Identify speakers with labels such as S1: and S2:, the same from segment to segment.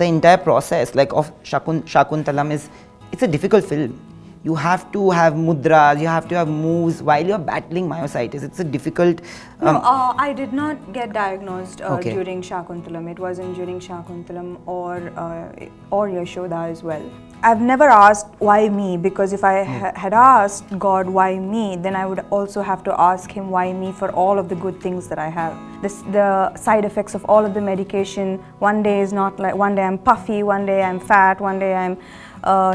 S1: the entire process like of Shaakuntalam it's a difficult film. You have to have mudras, you have to have moves while you're battling myositis. It's a difficult...
S2: I did not get diagnosed during Shaakuntalam. It wasn't during Shaakuntalam or Yashoda as well. I've never asked why me, because if I had asked God why me, then I would also have to ask Him why me for all of the good things that I have. The side effects of all of the medication, one day is not like, one day I'm puffy, one day I'm fat, one day I'm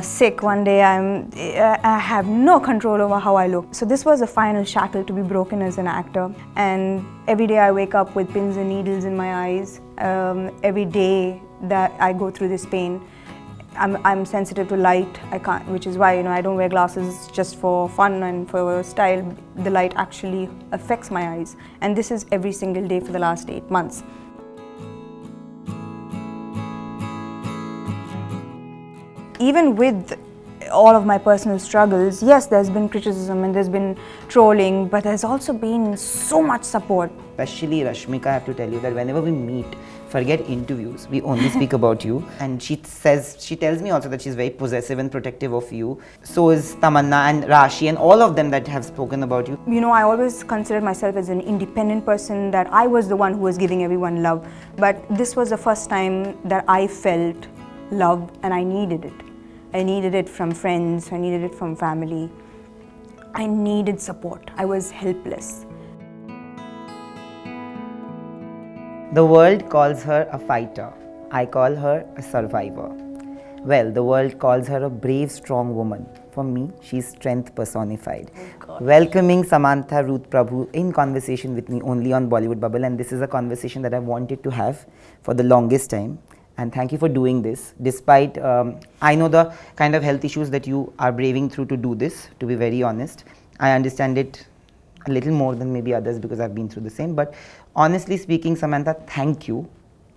S2: sick, one day I have no control over how I look. So this was a final shackle to be broken as an actor, and every day I wake up with pins and needles in my eyes. Every day that I go through this pain, I'm sensitive to light. I can't, which is why I don't wear glasses just for fun and for style. The light actually affects my eyes, and this is every single day for the last 8 months. Even with all of my personal struggles, yes, there's been criticism and there's been trolling, but there's also been so much support.
S1: Especially Rashmika, I have to tell you that whenever we meet, forget interviews, we only speak about you. And she tells me also that she's very possessive and protective of you. So is Tamannaah and Rashi and all of them that have spoken about you.
S2: I always considered myself as an independent person, that I was the one who was giving everyone love. But this was the first time that I felt love, and I needed it. I needed it from friends, I needed it from family. I needed support. I was helpless.
S1: The world calls her a fighter. I call her a survivor. Well, the world calls her a brave, strong woman. For me, she's strength personified. Oh, welcoming Samantha Ruth Prabhu in conversation with me only on Bollywood Bubble, and this is a conversation that I wanted to have for the longest time. And thank you for doing this, despite I know the kind of health issues that you are braving through to do this, to be very honest. I understand it a little more than maybe others because I've been through the same. But honestly speaking, Samantha, thank you.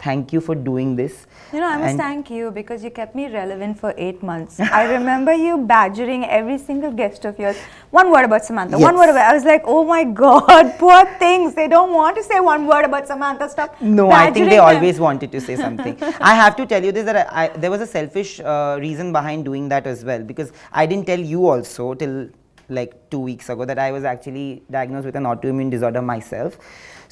S1: Thank you for doing this.
S2: I must thank you because you kept me relevant for 8 months. I remember you badgering every single guest of yours. One word about Samantha, yes. One word about, I was like, oh my God, poor things. They don't want to say one word about Samantha. Stop.
S1: No, I think they always wanted to say something. I have to tell you this, that there was a selfish reason behind doing that as well, because I didn't tell you also till like 2 weeks ago that I was actually diagnosed with an autoimmune disorder myself.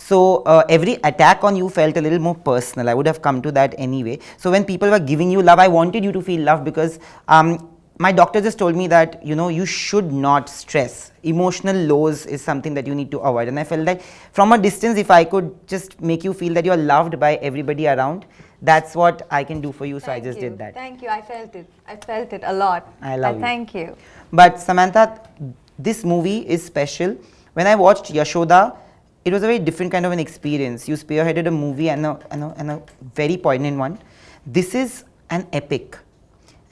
S1: So every attack on you felt a little more personal. I would have come to that anyway. So when people were giving you love, I wanted you to feel love because my doctor just told me that, you should not stress. Emotional lows is something that you need to avoid. And I felt like from a distance, if I could just make you feel that you're loved by everybody around, that's what I can do for you. So I just did that.
S2: Thank you. I felt it. I felt it a lot.
S1: I love you.
S2: Thank you.
S1: But Samantha, this movie is special. When I watched Yashoda, it was a very different kind of an experience. You spearheaded a movie and a very poignant one. This is an epic.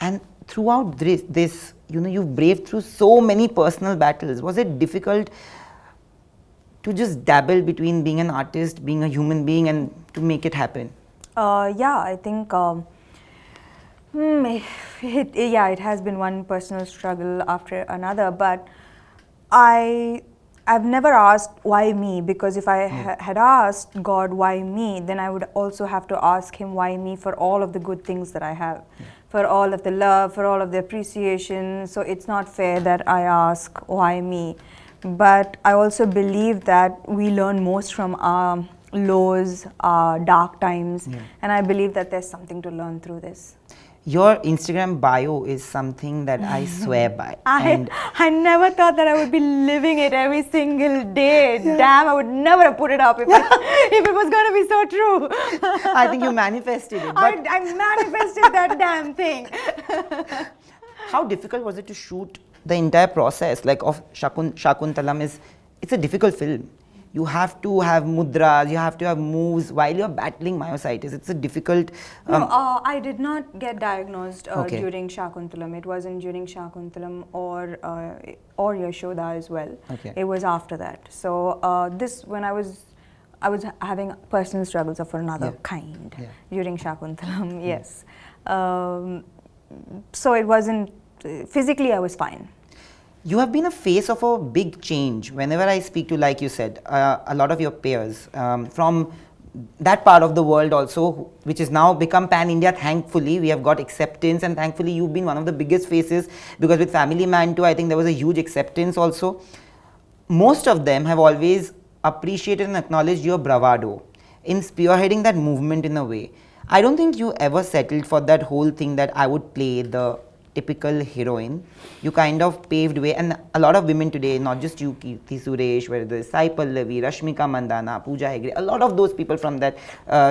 S1: And throughout this, you've braved through so many personal battles. Was it difficult to just dabble between being an artist, being a human being, and to make it happen?
S2: Yeah, I think it has been one personal struggle after another, but I've never asked why me, because if I had asked God why me, then I would also have to ask Him why me for all of the good things that I have, for all of the love, for all of the appreciation. So it's not fair that I ask why me. But I also believe that we learn most from our lows, our dark times, and I believe that there's something to learn through this.
S1: Your Instagram bio is something that I swear by.
S2: I never thought that I would be living it every single day. Yeah. Damn, I would never have put it up if it was going to be so true.
S1: I think you manifested it.
S2: I manifested that damn thing.
S1: How difficult was it to shoot the entire process? Like of Shaakuntalam it's a difficult film. You have to have mudras, you have to have moves while you're battling myositis. It's a difficult...
S2: I did not get diagnosed during Shaakuntalam. It wasn't during Shaakuntalam or Yashoda as well.
S1: Okay.
S2: It was after that. So when I was having personal struggles of another kind during Shaakuntalam, yes. So it wasn't... Physically, I was fine.
S1: You have been a face of a big change. Whenever I speak to, like you said, a lot of your peers, from that part of the world also, which is now become pan-India. Thankfully, we have got acceptance, and thankfully you've been one of the biggest faces, because with Family Man too, I think there was a huge acceptance also. Most of them have always appreciated and acknowledged your bravado in spearheading that movement in a way. I don't think you ever settled for that whole thing that I would play the typical heroine. You kind of paved way, and a lot of women today, not just you, Kirti Suresh, whether it's Sai Pallavi, Rashmika Mandanna, Pooja Hegde, a lot of those people from that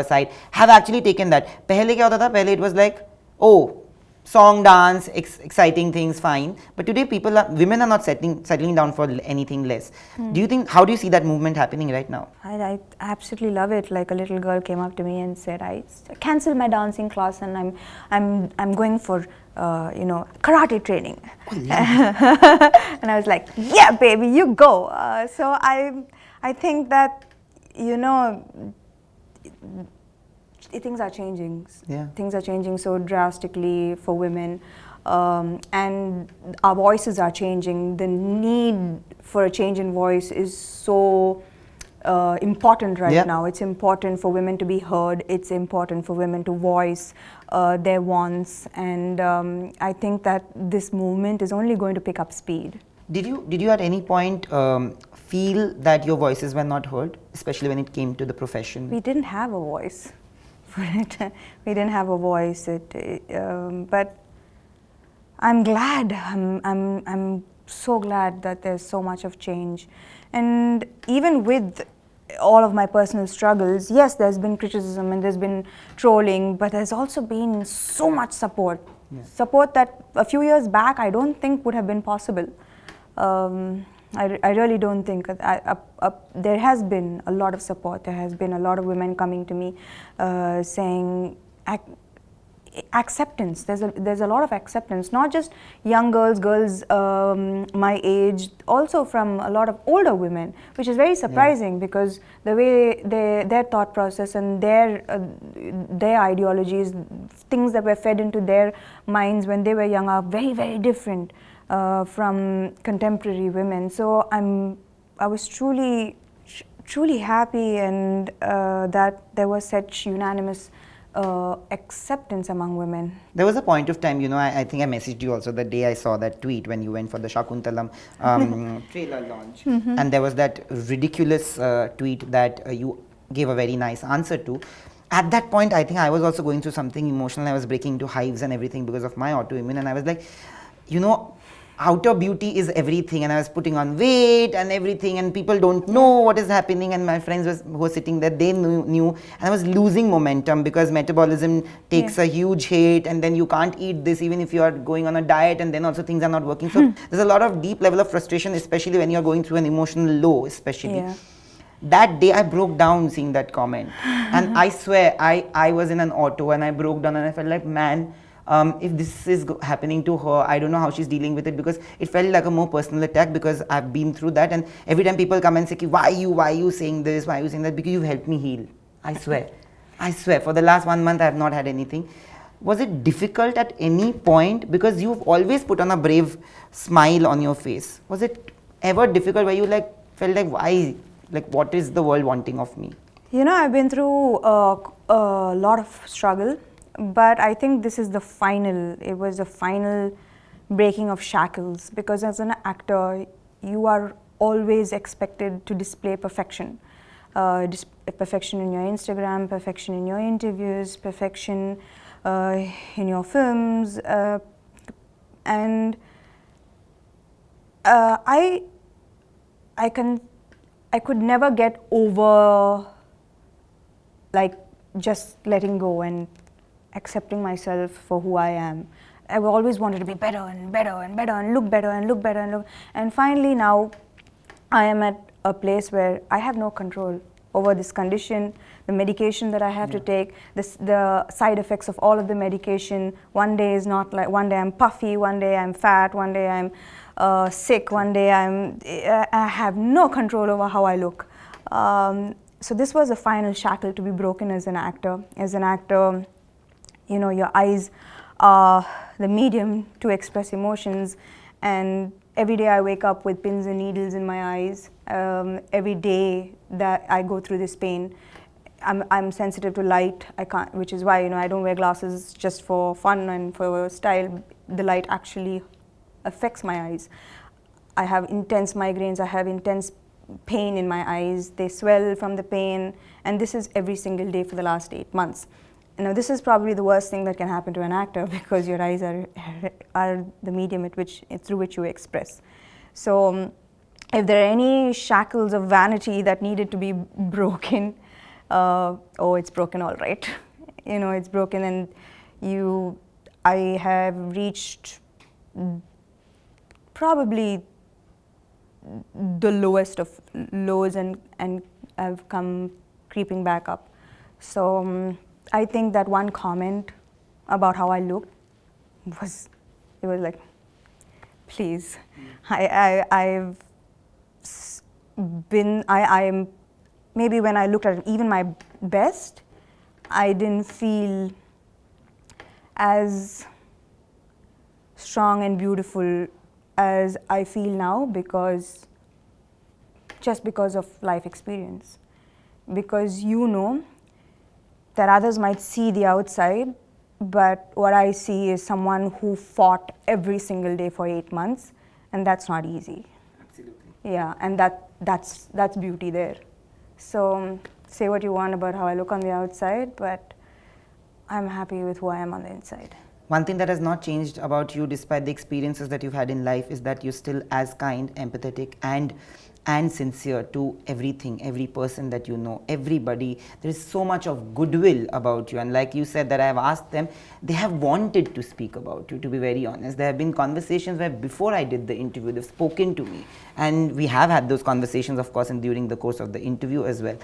S1: side have actually taken that. Pehle kya hota tha? Pehle it was like, oh, song, dance, exciting things, fine. But today women are not settling down for anything less. Do you think, how do you see that movement happening right now?
S2: I absolutely love it. Like a little girl came up to me and said, I cancelled my dancing class and I'm going for karate training. Oh, yeah. And I was like, yeah, baby, you go. So I think that, things are changing.
S1: Yeah.
S2: Things are changing so drastically for women, and our voices are changing. The need for a change in voice is so important right now. It's important for women to be heard. It's important for women to voice their wants, and I think that this movement is only going to pick up speed.
S1: Did you at any point feel that your voices were not heard, especially when it came to the profession?
S2: We didn't have a voice. We didn't have a voice. But I'm glad. I'm so glad that there's so much of change, and even with all of my personal struggles, yes, there's been criticism and there's been trolling, but there's also been so much support. Yeah. Support that a few years back I don't think would have been possible. I really don't think. There has been a lot of support. There has been a lot of women coming to me saying acceptance. There's a lot of acceptance, not just young girls my age, also from a lot of older women, which is very surprising because the way their thought process and their ideologies, things that were fed into their minds when they were young, are very, very different from contemporary women. So I was truly happy, and that there was such unanimous acceptance among women.
S1: There was a point of time, I think I messaged you also the day I saw that tweet when you went for the Shaakuntalam trailer launch. Mm-hmm. And there was that ridiculous tweet that you gave a very nice answer to. At that point, I think I was also going through something emotional. I was breaking into hives and everything because of my autoimmune, and I was like, outer beauty is everything, and I was putting on weight and everything, and people don't know what is happening, and my friends who were sitting there, they knew, and I was losing momentum because metabolism takes a huge hit, and then you can't eat this even if you are going on a diet, and then also things are not working. So there's a lot of deep level of frustration, especially when you're going through an emotional low, especially. Yeah. That day I broke down seeing that comment, and I swear I was in an auto and I broke down, and I felt like, man, if this is happening to her, I don't know how she's dealing with it, because it felt like a more personal attack, because I've been through that, and every time people come and say, why are you saying this, why are you saying that, because you've helped me heal. I swear, for the last 1 month I have not had anything. Was it difficult at any point, because you've always put on a brave smile on your face? Was it ever difficult where you felt like, why, what is the world wanting of me?
S2: I've been through a lot of struggle. But I think this is it was the final breaking of shackles, because as an actor, you are always expected to display perfection. Perfection in your Instagram, perfection in your interviews, perfection in your films. And I could never get over just letting go and accepting myself for who I am. I always wanted to be better and better and better and look better and look better and finally now I am at a place where I have no control over this condition, the medication that I have to take, the side effects of all of the medication. One day is not like, one day I'm puffy, one day I'm fat, one day I'm sick, one day I have no control over how I look. So this was a final shackle to be broken as an actor. As an actor, your eyes are the medium to express emotions, and every day I wake up with pins and needles in my eyes. Every day that I go through this pain, I'm sensitive to light. I can't, which is why I don't wear glasses just for fun and for style. The light actually affects my eyes. I have intense migraines. I have intense pain in my eyes. They swell from the pain, and this is every single day for the last 8 months. Now, this is probably the worst thing that can happen to an actor because your eyes are the medium through which you express. So, if there are any shackles of vanity that needed to be broken, it's broken, all right. It's broken, and I have reached probably the lowest of lows, and I've come creeping back up. So I think that one comment about how I looked was like, please, I'm maybe when I looked at even my best, I didn't feel as strong and beautiful as I feel now, just because of life experience. Because that others might see the outside, but what I see is someone who fought every single day for 8 months, and that's not easy.
S1: Absolutely.
S2: Yeah, and that's beauty there. So say what you want about how I look on the outside, but I'm happy with who I am on the inside.
S1: One thing that has not changed about you despite the experiences that you've had in life is that you're still as kind, empathetic and sincere to everything, every person that you know, everybody. There is so much of goodwill about you, and like you said that I have asked them, they have wanted to speak about you, to be very honest. There have been conversations where before I did the interview, they've spoken to me, and we have had those conversations, of course, and during the course of the interview as well.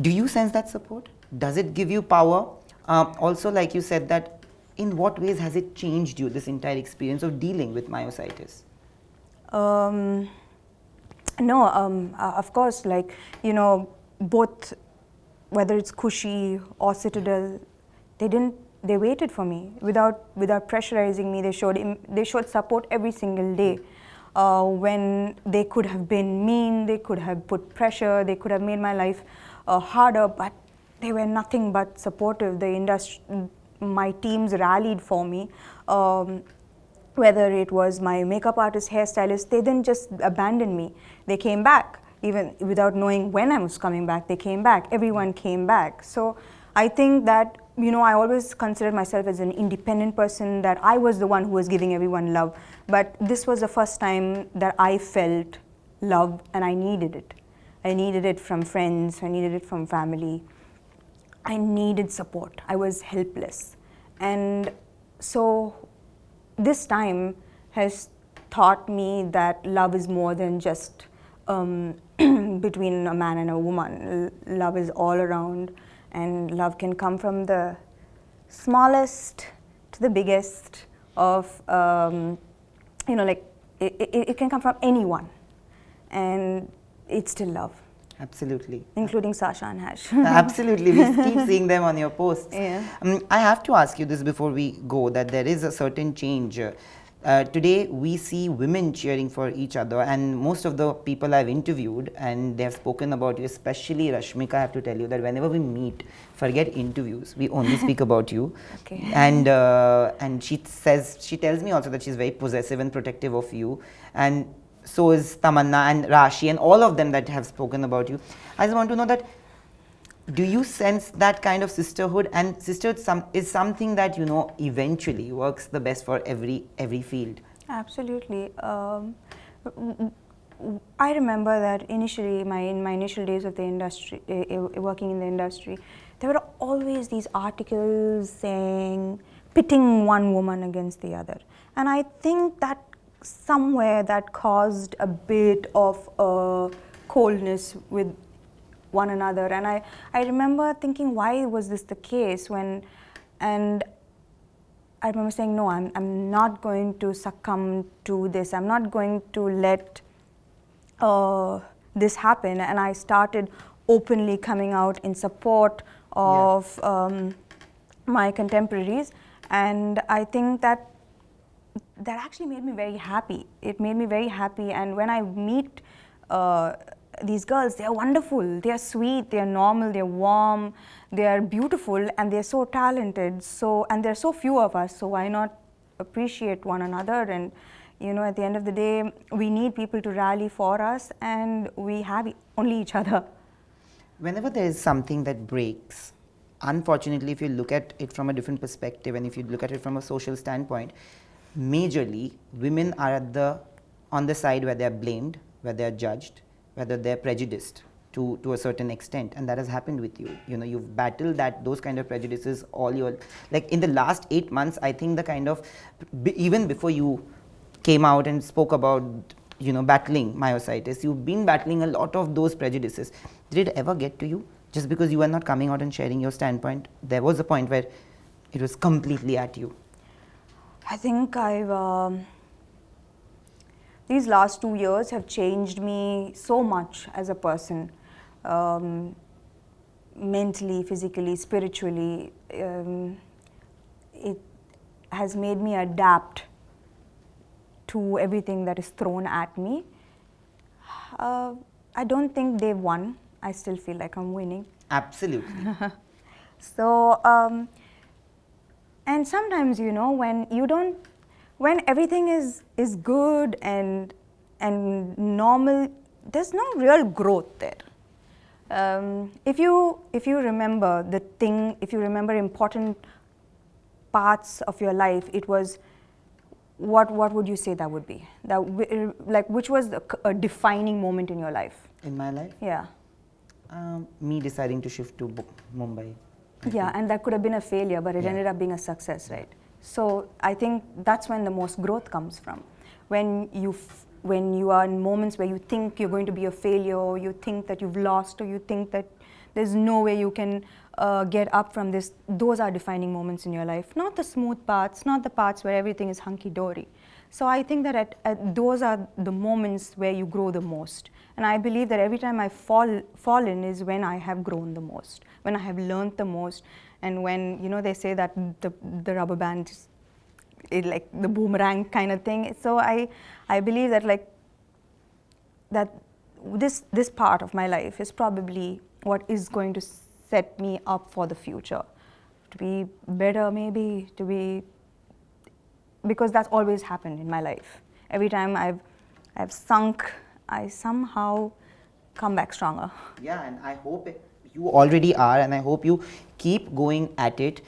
S1: Do you sense that support? Does it give you power? Also, like you said, that in what ways has it changed you, this entire experience of dealing with myositis?
S2: No, of course, both, whether it's Kushi or Citadel, they waited for me without pressurizing me. They showed support every single day. When they could have been mean, they could have put pressure, they could have made my life harder, but they were nothing but supportive. The industry, my teams rallied for me. Whether it was my makeup artist, hairstylist, they didn't just abandon me. They came back, even without knowing when I was coming back. They came back. Everyone came back. So I think that, I always considered myself as an independent person, that I was the one who was giving everyone love. But this was the first time that I felt love, and I needed it. I needed it from friends. I needed it from family. I needed support. I was helpless. And so this time has taught me that love is more than just between a man and a woman. Love is all around, and love can come from the smallest to the biggest of, it can come from anyone, and it's still love.
S1: Absolutely.
S2: Including Sasha and Hash.
S1: Absolutely. We keep seeing them on your posts.
S2: Yeah.
S1: I have to ask you this before we go, that there is a certain change. Today, we see women cheering for each other, and most of the people I've interviewed, and they have spoken about you, especially Rashmika, I have to tell you that whenever we meet, forget interviews, we only speak about you.
S2: Okay.
S1: And she tells me also that she's very possessive and protective of you, and so is Tamannaah and Rashi and all of them that have spoken about you. I just want to know that, do you sense that kind of sisterhood? And sisterhood is something that eventually works the best for every field.
S2: Absolutely. I remember that initially, in my initial days of the industry, working in the industry, there were always these articles saying, pitting one woman against the other. And I think that somewhere that caused a bit of coldness with one another. And I remember thinking, why was this the case? And I remember saying, no, I'm not going to succumb to this. I'm not going to let this happen. And I started openly coming out in support of my contemporaries. And I think that actually made me very happy. It made me very happy. And when I meet these girls, they are wonderful, they are sweet, they are normal, they are warm, they are beautiful, and they are so talented. And there are so few of us, so why not appreciate one another? And at the end of the day, we need people to rally for us, and we have only each other.
S1: Whenever there is something that breaks, unfortunately, if you look at it from a different perspective, and if you look at it from a social standpoint, majorly women are on the side where they are blamed, where they are judged, whether they are prejudiced to a certain extent, and that has happened with you. You've battled those kind of prejudices all your, like in the last 8 months. I think the kind of, even before you came out and spoke about battling myositis, you've been battling a lot of those prejudices. Did it ever get to you? Just because you were not coming out and sharing your standpoint, there was a point where it was completely at you.
S2: I think these last 2 years have changed me so much as a person, mentally, physically, spiritually. It has made me adapt to everything that is thrown at me. I don't think they've won. I still feel like I'm winning.
S1: Absolutely.
S2: So, and sometimes, when everything is good and normal, there's no real growth there. If you remember if you remember important parts of your life, it was, what would you say that would be? Which was a defining moment in your life?
S1: In my life?
S2: Yeah.
S1: Me deciding to shift to Mumbai.
S2: Yeah, and that could have been a failure, but it ended up being a success, right? So I think that's when the most growth comes from. When you are in moments where you think you're going to be a failure, or you think that you've lost, or you think that there's no way you can get up from this, those are defining moments in your life. Not the smooth parts, not the parts where everything is hunky-dory. So I think that those are the moments where you grow the most. And I believe that every time I fallen is when I have grown the most, when I have learned the most, and when, they say that the rubber band is like the boomerang kind of thing. So I believe that this part of my life is probably what is going to set me up for the future, to be better maybe, because that's always happened in my life. Every time I've sunk, I somehow come back stronger.
S1: Yeah, and I hope you already are, and I hope you keep going at it.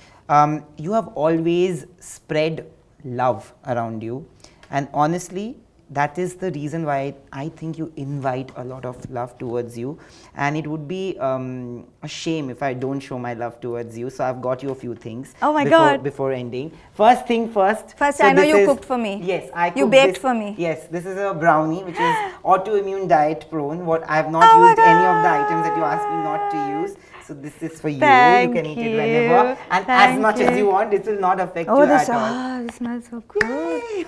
S1: You have always spread love around you, and honestly, that is the reason why I think you invite a lot of love towards you, and it would be a shame if I don't show my love towards you. So I've got you a few things.
S2: Oh my God!
S1: Before ending, first thing first.
S2: First, so I know you cooked for me.
S1: Yes, I cooked.
S2: You baked for me.
S1: Yes, this is a brownie which is autoimmune diet prone. What I have not used any of the items that you asked me not to use. So this is for you.
S2: Thank
S1: you can eat it whenever and as much as you want. It will not affect you at all.
S2: This smells so good.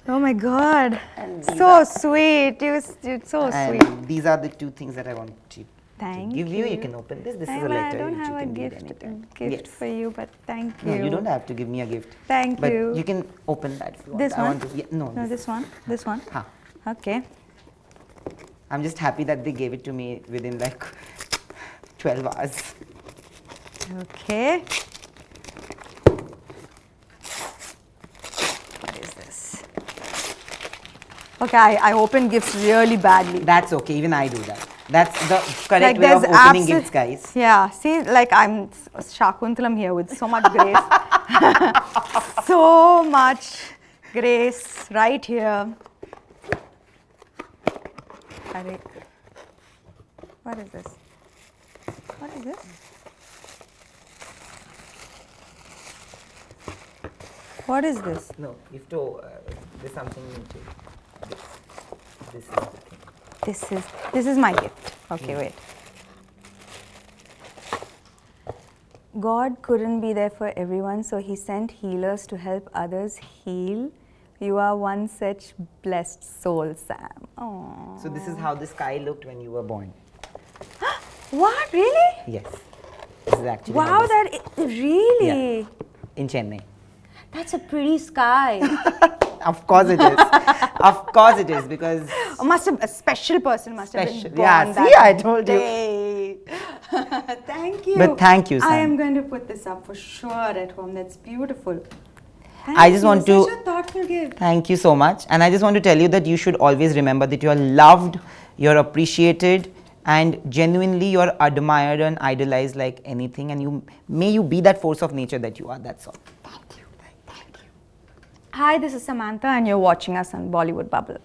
S2: Oh my God. So sweet. You're so sweet.
S1: These are the two things that I want to give you. You can open this. This is a letter.
S2: I don't have a gift for you, but thank you.
S1: No, you don't have to give me a gift.
S2: Thank you.
S1: But you can open that if you want.
S2: This one?
S1: No,
S2: this one? This one?
S1: Huh.
S2: Okay.
S1: I'm just happy that they gave it to me within like 12 hours.
S2: Okay. What is this? Okay, I open gifts really badly.
S1: That's okay, even I do that. That's the correct way of opening gifts, guys.
S2: Yeah, see, I'm Shaakuntalam here with so much grace. So much grace right here. What is this? What is this? What is this?
S1: No, you have to, there's something into this is the thing.
S2: This is my gift. Okay, wait. God couldn't be there for everyone, so He sent healers to help others heal. You are one such blessed soul, Sam. Aww.
S1: So this is how the sky looked when you were born.
S2: What? Really?
S1: Yes. This is actually
S2: wow, really?
S1: Yeah. In Chennai.
S2: That's a pretty sky.
S1: Of course it is. Of course it is, because
S2: A special person must have been born
S1: yeah, see,
S2: that
S1: I told you.
S2: day. Thank you.
S1: But thank you,
S2: I
S1: Sam.
S2: am going to put this up for sure at home. That's beautiful.
S1: I just want to
S2: Such a thoughtful gift.
S1: thank you so much, and I just want to tell you that you should always remember that you are loved, you're appreciated, and genuinely you're admired and idolized like anything, and may you be that force of nature that you are. That's all. Thank you. Thank you.
S2: Hi, this is Samantha, and you're watching us on Bollywood Bubble.